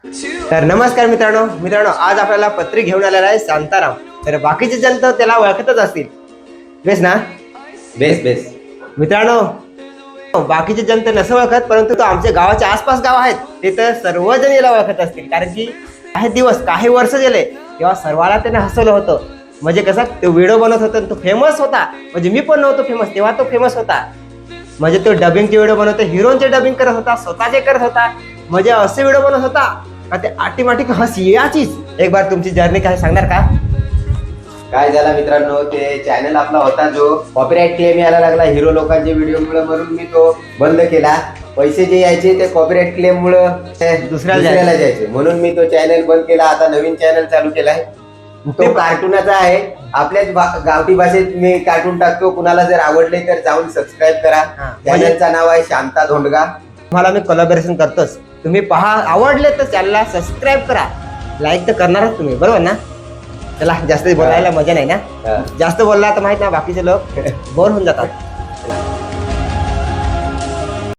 तर नमस्कार मित्रांनो आज आपल्याला पत्रिक घेऊन आलेला आहे शांताराम. तर बाकीचे जण तर त्याला ओळखतच असतील. बेस ना? बेस मित्रांनो बाकीचे जण तर नसं ओळखत, परंतु तो आमच्या गावाच्या आसपास गाव आहेत ते तर सर्वजण याला ओळखत असतील. कारण की काही दिवस काही वर्ष गेले तेव्हा सर्वाला त्याने हसवलं होतं. म्हणजे कसा तो व्हिडिओ बनवत होता, तो फेमस होता. म्हणजे मी पण नव्हतो फेमस तेव्हा, तो फेमस होता. म्हणजे तो डबिंगचे व्हिडिओ बनवतो, हिरोचे डबिंग करत होता, स्वतःचे करत होता. म्हणजे असे व्हिडिओ बनवत होता का ते ऑटोमॅटिक हसी याचीच. एक बार तुमची जर्नी काय सांगणार का? काय झाला मित्रांनो, ते चॅनल आपला होता जो कॉपीराइट क्लेम यायला लागला हिरो लोकांच्या व्हिडिओ मुळे, म्हणून मी तो बंद केला. पैसे जे यायचे ते कॉपीराइट क्लेम मुळे दुसऱ्याला जायचे, म्हणून मी तो चॅनल बंद केला. आता नवीन चॅनल चालू केलाय, तो कार्टूनचा आहे. आपल्याच गावठी भाषेत मी कार्टून टाकतो. कुणाला जर आवडले तर जाऊन सबस्क्राईब करा. चॅनलचं नाव आहे शांता धोंडगा. तुम्हाला मी कोलॅबोरेशन करतोच, तुम्ही पहा. आवडले तर चॅनलला सबस्क्राईब करा, लाईक तर करणारच तुम्ही, बरोबर ना? चला, जास्त बोलायला मजा नाही ना. जास्त बोलला तर माहित ना बाकीचे लोक बोर होऊन जातात.